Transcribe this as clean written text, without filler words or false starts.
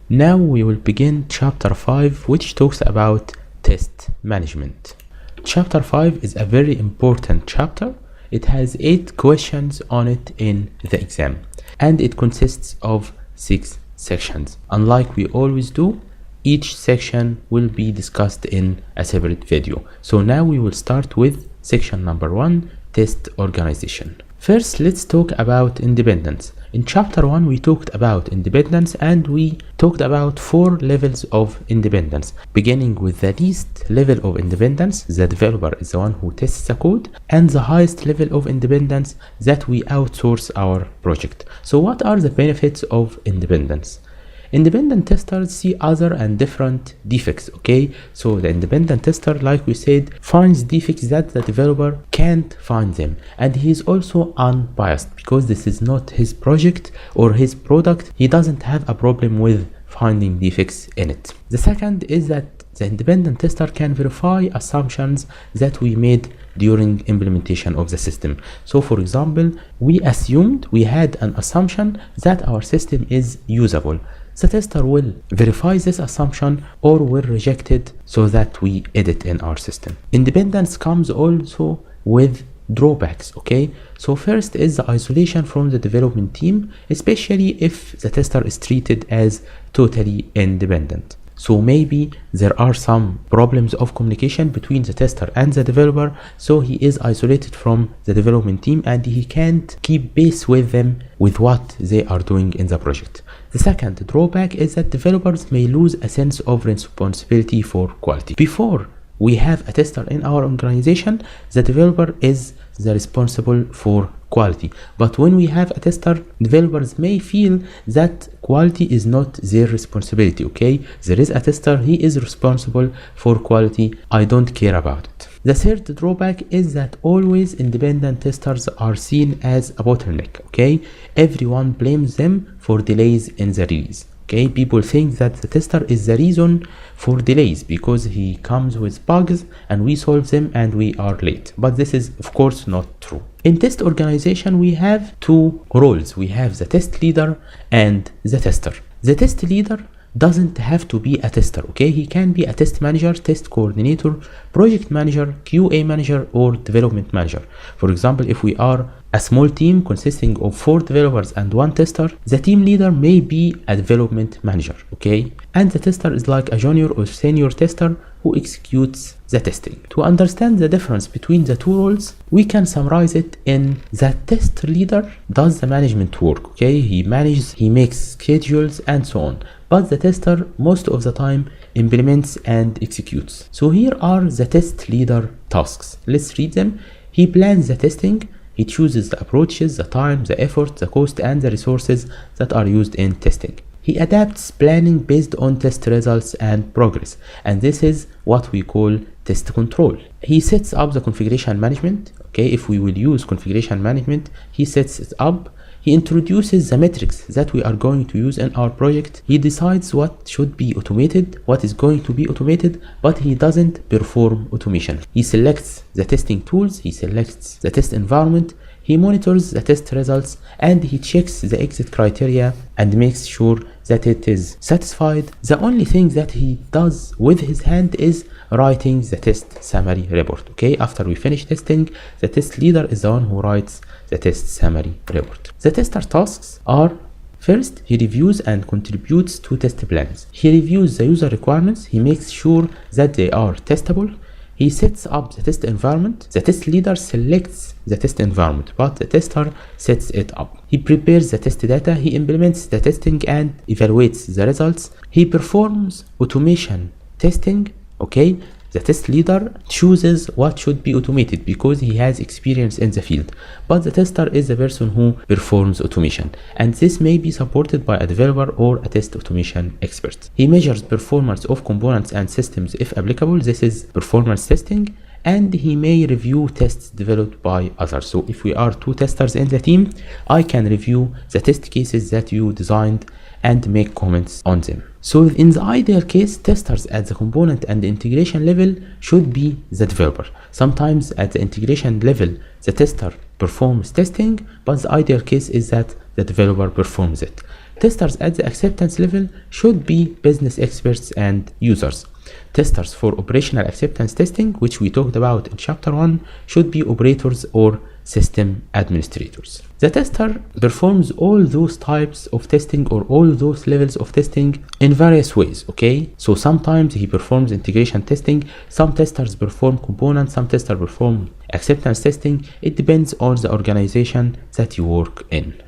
Now we will begin chapter 5, which talks about test management. Chapter 5 is a very important chapter. It has 8 questions on it in the exam, and it consists of 6 sections. Unlike we always do, each section will be discussed in a separate video. So now we will start with section number 1, test organization. First, let's talk about independence. In chapter 1, we talked about independence, and we talked about 4 levels of independence, beginning with the least level of independence. The developer is the one who tests the code, and the highest level of independence, that we outsource our project. So what are the benefits of independence? Independent testers see other and different defects, okay? So the independent tester, like we said, finds defects that the developer can't find them. And he is also unbiased, because this is not his project or his product. He doesn't have a problem with finding defects in it. The second is that the independent tester can verify assumptions that we made during implementation of the system. So for example, we assumed, we had an assumption that our system is usable. The tester will verify this assumption or will reject it so that we edit in our system. Independence comes also with drawbacks, okay? So first is the isolation from the development team, especially if the tester is treated as totally independent. So maybe there are some problems of communication between the tester and the developer, so he is isolated from the development team and he can't keep pace with them with what they are doing in the project. The second drawback is that developers may lose a sense of responsibility for quality. Before we have a tester in our organization, the developer is the responsible for quality. But when we have a tester, developers may feel that quality is not their responsibility, okay? There is a tester, he is responsible for quality, I don't care about it. The third drawback is that always independent testers are seen as a bottleneck, okay? Everyone blames them for delays in the release. Okay, people think that the tester is the reason for delays because he comes with bugs and we solve them and we are late. But this is of course not true. In test organization, we have 2 roles. We have the test leader and the tester. The test leader doesn't have to be a tester, okay? He can be a test manager, test coordinator, project manager, QA manager, or development manager. For example, if we are a small team consisting of 4 developers and 1 tester, the team leader may be a development manager, okay? And the tester is like a junior or senior tester who executes the testing. To understand the difference between the 2 roles, we can summarize it in that test leader does the management work, okay? He manages, he makes schedules and so on. But the tester most of the time implements and executes. So here are the test leader tasks. Let's read them. He plans the testing. He chooses the approaches, the time, the effort, the cost, and the resources that are used in testing. He adapts planning based on test results and progress, and this is what we call test control. He sets up the configuration management. Okay, if we will use configuration management, he sets it up. He introduces the metrics that we are going to use in our project. He decides what should be automated, what is going to be automated, but he doesn't perform automation. He selects the testing tools, he selects the test environment, he monitors the test results, and he checks the exit criteria and makes sure that it is satisfied. The only thing that he does with his hand is writing the test summary report. Okay, after we finish testing, the test leader is the one who writes the test summary report. The tester tasks are: first, he reviews and contributes to test plans. He reviews the user requirements. He makes sure that they are testable. He sets up the test environment. The test leader selects the test environment, but the tester sets it up. He prepares the test data. He implements the testing and evaluates the results. He performs automation testing. Okay, the test leader chooses what should be automated because he has experience in the field, but the tester is the person who performs automation, and this may be supported by a developer or a test automation expert. He measures performance of components and systems if applicable. This is performance testing. And he may review tests developed by others. So if we are 2 testers in the team, I can review the test cases that you designed and make comments on them. So in the ideal case, testers at the component and the integration level should be the developer. Sometimes at the integration level, the tester performs testing, but the ideal case is that the developer performs it. Testers at the acceptance level should be business experts and users. Testers for operational acceptance testing, which we talked about in chapter 1, should be operators or system administrators. The tester performs all those types of testing or all those levels of testing in various ways, okay? So sometimes he performs integration testing, some testers perform components, some testers perform acceptance testing. It depends on the organization that you work in.